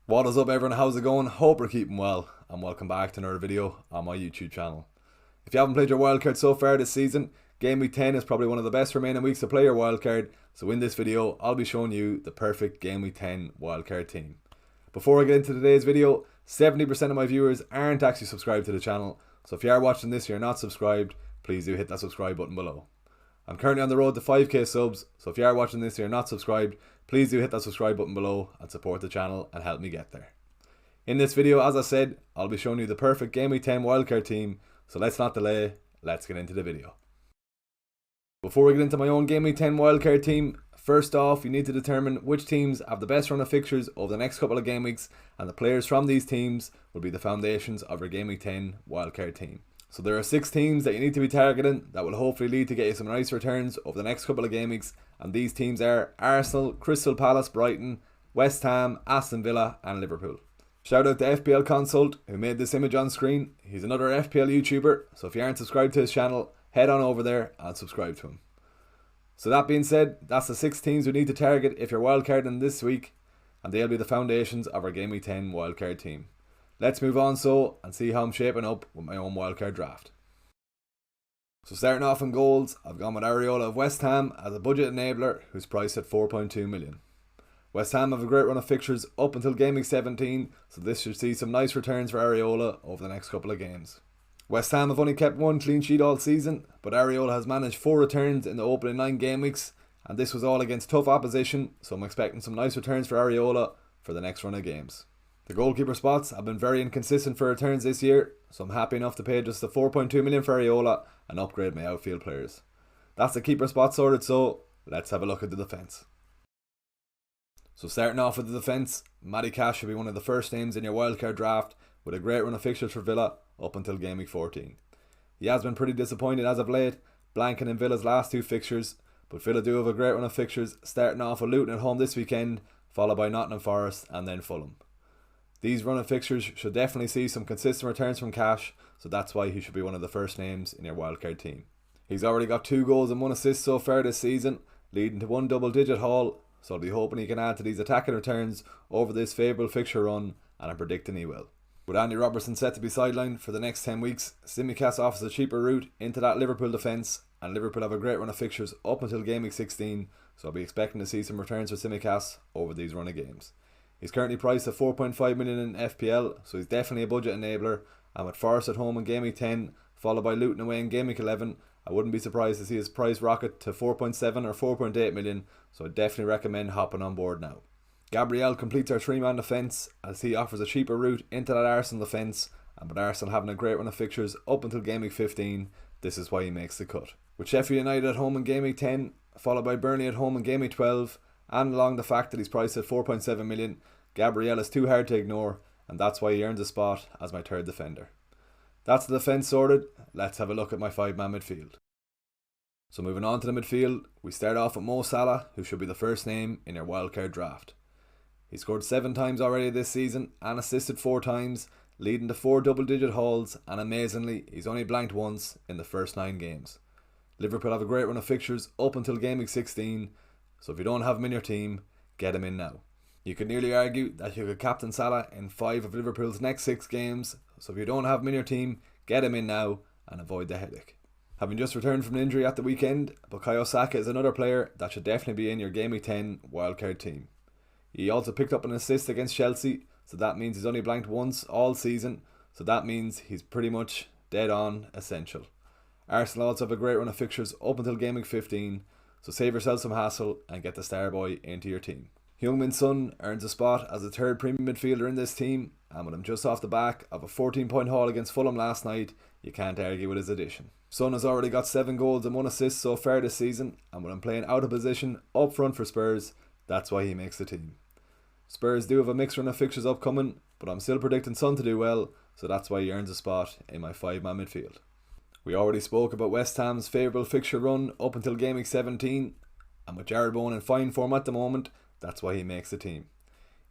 What is up everyone, how's it going? Hope you're keeping well and welcome back to another video on my YouTube channel. If you haven't played your wildcard so far this season, Game Week 10 is probably one of the best remaining weeks to play your wildcard, so in this video I'll be showing you the perfect Game Week 10 wildcard team. Before I get into today's video, 70% of my viewers aren't actually subscribed to the channel, so if you are watching this and you're not subscribed, please do hit that subscribe button below. I'm currently on the road to 5k subs, so if you are watching this and you're not subscribed, please do hit that subscribe button below and support the channel and help me get there. In this video, as I said, I'll be showing you the perfect Game Week 10 wildcard team, so let's not delay, let's get into the video. Before we get into my own Game Week 10 wildcard team, first off you need to determine which teams have the best run of fixtures over the next couple of game weeks, and the players from these teams will be the foundations of your Game Week 10 wildcard team. So there are 6 teams that you need to be targeting that will hopefully lead to get you some nice returns over the next couple of game weeks, and these teams are Arsenal, Crystal Palace, Brighton, West Ham, Aston Villa and Liverpool. Shout out to FPL Consult who made this image on screen. He's another FPL YouTuber, so if you aren't subscribed to his channel, head on over there and subscribe to him. So that being said, that's the 6 teams we need to target if you're wildcarding this week, and they'll be the foundations of our Game Week 10 wildcard team. Let's move on and see how I'm shaping up with my own wildcard draft. So starting off in goals, I've gone with Areola of West Ham as a budget enabler who's priced at 4.2 million. West Ham have a great run of fixtures up until Game Week 17, so this should see some nice returns for Areola over the next couple of games. West Ham have only kept 1 clean sheet all season, but Areola has managed 4 returns in the opening 9 game weeks, and this was all against tough opposition, so I'm expecting some nice returns for Areola for the next run of games. The goalkeeper spots have been very inconsistent for returns this year, so I'm happy enough to pay just the 4.2 million for Areola and upgrade my outfield players. That's the keeper spot sorted, so let's have a look at the defence. So starting off with the defence, Matty Cash should be one of the first names in your wildcard draft with a great run of fixtures for Villa up until Game Week 14. He has been pretty disappointed as of late, blanking in Villa's last 2 fixtures, but Villa do have a great run of fixtures, starting off with Luton at home this weekend, followed by Nottingham Forest and then Fulham. These run of fixtures should definitely see some consistent returns from Cash, so that's why he should be one of the first names in your wildcard team. He's already got 2 goals and 1 assist so far this season, leading to 1 double-digit haul, so I'll be hoping he can add to these attacking returns over this favourable fixture run, and I'm predicting he will. With Andy Robertson set to be sidelined for the next 10 weeks, Tsimikas offers a cheaper route into that Liverpool defence, and Liverpool have a great run of fixtures up until Game Week 16, so I'll be expecting to see some returns for Tsimikas over these run of games. He's currently priced at 4.5 million in FPL, so he's definitely a budget enabler, and with Forest at home in Game Week 10, followed by Luton away in Game Week 11, I wouldn't be surprised to see his price rocket to 4.7 or 4.8 million, so I definitely recommend hopping on board now. Gabriel completes our 3-man defence as he offers a cheaper route into that Arsenal defence, and with Arsenal having a great run of fixtures up until Game Week 15, this is why he makes the cut. With Sheffield United at home in Game Week 10, followed by Burnley at home in Game Week 12, and along the fact that he's priced at 4.7 million, Gabriel is too hard to ignore, and that's why he earns a spot as my 3rd defender. That's the defence sorted, let's have a look at my 5-man midfield. So moving on to the midfield, we start off with Mo Salah, who should be the first name in your wildcard draft. He scored 7 times already this season and assisted 4 times, leading to 4 double-digit hauls, and amazingly, he's only blanked once in the first 9 games. Liverpool have a great run of fixtures up until Game Week 16, so if you don't have him in your team, get him in now. You could nearly argue that you could captain Salah in 5 of Liverpool's next 6 games, so if you don't have him in your team, get him in now and avoid the headache. Having just returned from an injury at the weekend, Bukayo Saka is another player that should definitely be in your Game Week 10 wildcard team. He also picked up an assist against Chelsea, so that means he's only blanked once all season, so that means he's pretty much dead on essential. Arsenal also have a great run of fixtures up until Game Week 15, so save yourself some hassle and get the star boy into your team. Heung-min Son earns a spot as the 3rd premium midfielder in this team, and with him just off the back of a 14-point haul against Fulham last night, you can't argue with his addition. Son has already got 7 goals and 1 assist so far this season, and with him playing out of position up front for Spurs, that's why he makes the team. Spurs do have a mixed run of fixtures upcoming, but I'm still predicting Son to do well, so that's why he earns a spot in my 5-man midfield. We already spoke about West Ham's favourable fixture run up until Game Week 17, and with Jared Bowen in fine form at the moment, that's why he makes the team.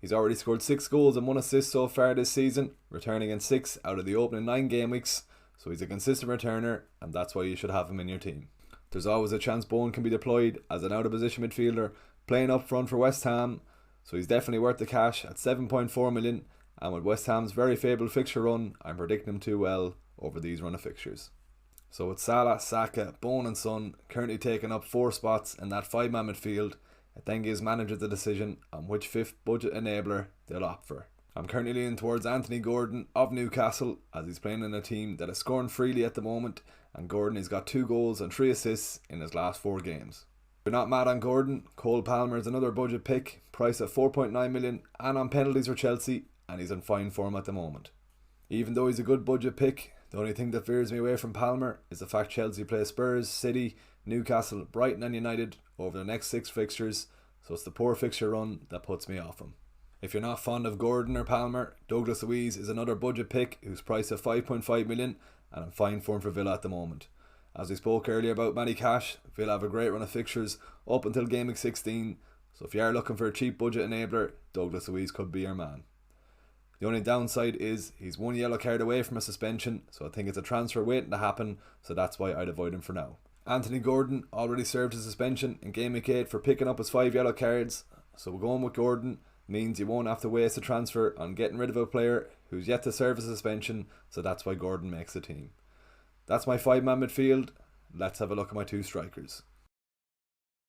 He's already scored 6 goals and 1 assist so far this season, returning in 6 out of the opening 9 game weeks, so he's a consistent returner, and that's why you should have him in your team. There's always a chance Bowen can be deployed as an out of position midfielder, playing up front for West Ham, so he's definitely worth the cash at 7.4 million, and with West Ham's very favourable fixture run, I'm predicting him too well over these run of fixtures. So with Salah, Saka, Bowen and Son currently taking up 4 spots in that 5-man midfield, it then gives managers the decision on which 5th budget enabler they'll opt for. I'm currently leaning towards Anthony Gordon of Newcastle, as he's playing in a team that is scoring freely at the moment, and Gordon has got 2 goals and 3 assists in his last 4 games. If you're not mad on Gordon, Cole Palmer is another budget pick, priced at 4.9 million and on penalties for Chelsea, and he's in fine form at the moment. Even though he's a good budget pick, the only thing that veers me away from Palmer is the fact Chelsea play Spurs, City, Newcastle, Brighton and United over the next 6 fixtures, so it's the poor fixture run that puts me off him. If you're not fond of Gordon or Palmer, Douglas Luiz is another budget pick who's priced at 5.5 million and in fine form for Villa at the moment. As we spoke earlier about Matty Cash, Villa have a great run of fixtures up until Game Week 16, so if you are looking for a cheap budget enabler, Douglas Luiz could be your man. The only downside is he's 1 yellow card away from a suspension, so I think it's a transfer waiting to happen, so that's why I'd avoid him for now. Anthony Gordon already served his suspension in Game Week 8 for picking up his 5 yellow cards, so going with Gordon means you won't have to waste a transfer on getting rid of a player who's yet to serve a suspension, so that's why Gordon makes the team. That's my 5-man midfield. Let's have a look at my 2 strikers.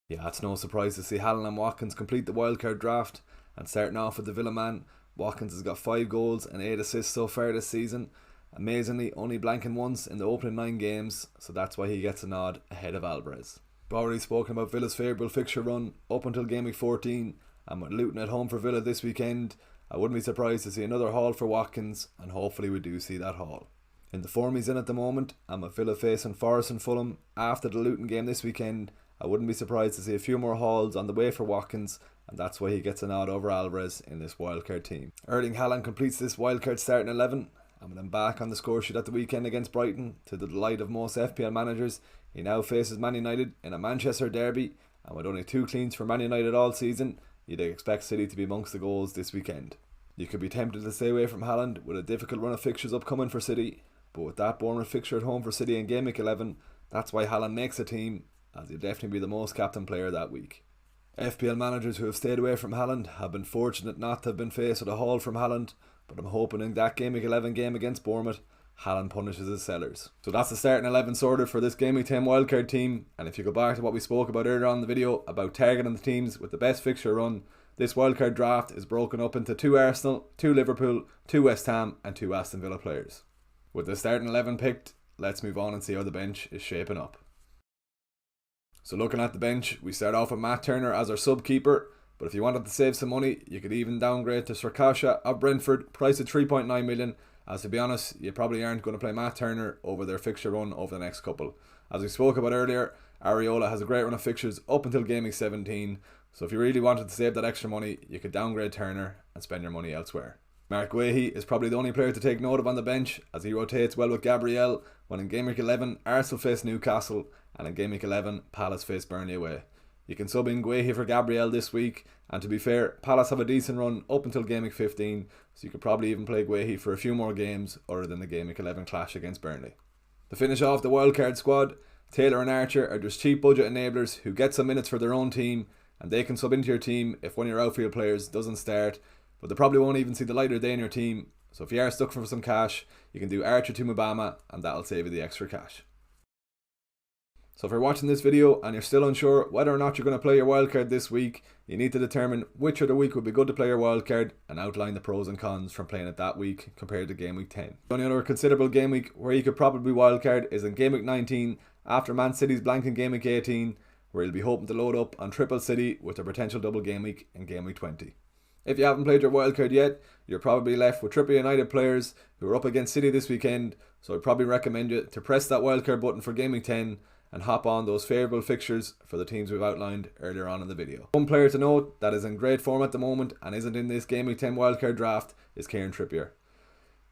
Yeah, it's no surprise to see Haaland and Watkins complete the wildcard draft, and starting off with the Villa man, Watkins has got 5 goals and 8 assists so far this season, amazingly only blanking once in the opening 9 games, so that's why he gets a nod ahead of Alvarez. We've already spoken about Villa's favourable fixture run up until Game Week 14, and with Luton at home for Villa this weekend, I wouldn't be surprised to see another haul for Watkins, and hopefully we do see that haul. In the form he's in at the moment, and with Villa facing Forest and Fulham after the Luton game this weekend, I wouldn't be surprised to see a few more hauls on the way for Watkins, and that's why he gets a nod over Alvarez in this wildcard team. Erling Haaland completes this wildcard starting 11, and with him back on the score sheet at the weekend against Brighton, to the delight of most FPL managers, he now faces Man United in a Manchester derby, and with only 2 cleans for Man United all season, you'd expect City to be amongst the goals this weekend. You could be tempted to stay away from Haaland with a difficult run of fixtures upcoming for City, but with that Bournemouth fixture at home for City in Game Week 11, that's why Haaland makes a team, as he'll definitely be the most captain player that week. FPL managers who have stayed away from Haaland have been fortunate not to have been faced with a haul from Haaland, but I'm hoping in that Game Week 11 game against Bournemouth, Haaland punishes his sellers. So that's the starting 11 sorted for this Game Week 10 wildcard team, and if you go back to what we spoke about earlier on in the video about targeting the teams with the best fixture run, this wildcard draft is broken up into 2 Arsenal, 2 Liverpool, 2 West Ham and 2 Aston Villa players. With the starting 11 picked, let's move on and see how the bench is shaping up. So looking at the bench, we start off with Matt Turner as our sub-keeper, but if you wanted to save some money, you could even downgrade to Srikasha of Brentford, priced at 3.9 million, as to be honest, you probably aren't going to play Matt Turner over their fixture run over the next couple. As we spoke about earlier, Areola has a great run of fixtures up until Game Week 17, so if you really wanted to save that extra money, you could downgrade Turner and spend your money elsewhere. Mark Guehi is probably the only player to take note of on the bench, as he rotates well with Gabriel, when in Game Week 11 Arsenal face Newcastle, and in Game Week 11 Palace face Burnley away. You can sub in Guehi for Gabriel this week, and to be fair, Palace have a decent run up until Game Week 15, so you could probably even play Guehi for a few more games other than the Game Week 11 clash against Burnley. To finish off the wildcard squad, Taylor and Archer are just cheap budget enablers who get some minutes for their own team, and they can sub into your team if one of your outfield players doesn't start, but they probably won't even see the light of day in your team, so if you are stuck for some cash, you can do Archer to Mubama and that'll save you the extra cash. So if you're watching this video and you're still unsure whether or not you're going to play your wildcard this week, you need to determine which of the week would be good to play your wildcard and outline the pros and cons from playing it that week compared to Game Week 10. The only other considerable game week where you could probably wildcard is in Game Week 19 after Man City's blank in Game Week 18, where you'll be hoping to load up on Triple City with a potential double game week in Game Week 20. If you haven't played your wildcard yet, you're probably left with Triple United players who are up against City this weekend, so I'd probably recommend you to press that wildcard button for Game Week 10 and hop on those favourable fixtures for the teams we've outlined earlier on in the video. One player to note that is in great form at the moment and isn't in this Game Week 10 wildcard draft is Kieran Trippier.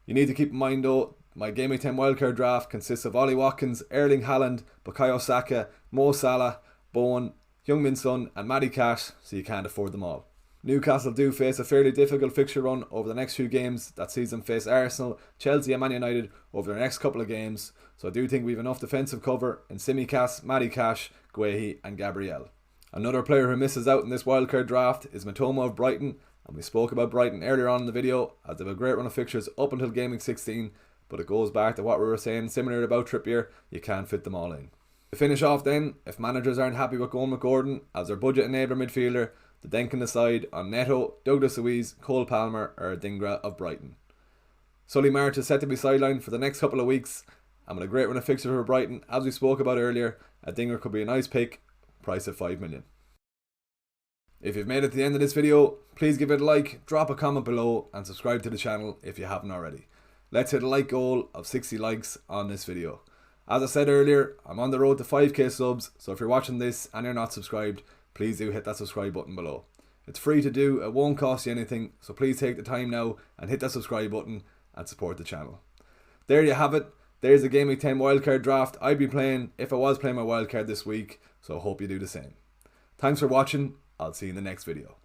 You need to keep in mind though, my Game Week 10 wildcard draft consists of Ollie Watkins, Erling Haaland, Bukayo Saka, Mo Salah, Bowen, Heung-min Son and Matty Cash, so you can't afford them all. Newcastle do face a fairly difficult fixture run over the next few games that sees them face Arsenal, Chelsea and Man United over the next couple of games, so I do think we have enough defensive cover in Simicast, Matty Cash, Guehi and Gabriel. Another player who misses out in this wildcard draft is Matoma of Brighton, and we spoke about Brighton earlier on in the video as they have a great run of fixtures up until Game Week 16, but it goes back to what we were saying similar about Trippier, you can't fit them all in. To finish off then, if managers aren't happy with going with Gordon as their budget enabler midfielder, they then can decide on Neto, Douglas Luiz, Cole Palmer or Adingra of Brighton. Solly March is set to be sidelined for the next couple of weeks, and with a great run of fixtures for Brighton, as we spoke about earlier, Adingra could be a nice pick, price at 5 million. If you've made it to the end of this video, please give it a like, drop a comment below and subscribe to the channel if you haven't already. Let's hit a like goal of 60 likes on this video. As I said earlier, I'm on the road to 5k subs, so if you're watching this and you're not subscribed, please do hit that subscribe button below. It's free to do, it won't cost you anything, so please take the time now and hit that subscribe button and support the channel. There you have it. There's the GW10 Wildcard Draft I'd be playing if I was playing my wildcard this week, so I hope you do the same. Thanks for watching, I'll see you in the next video.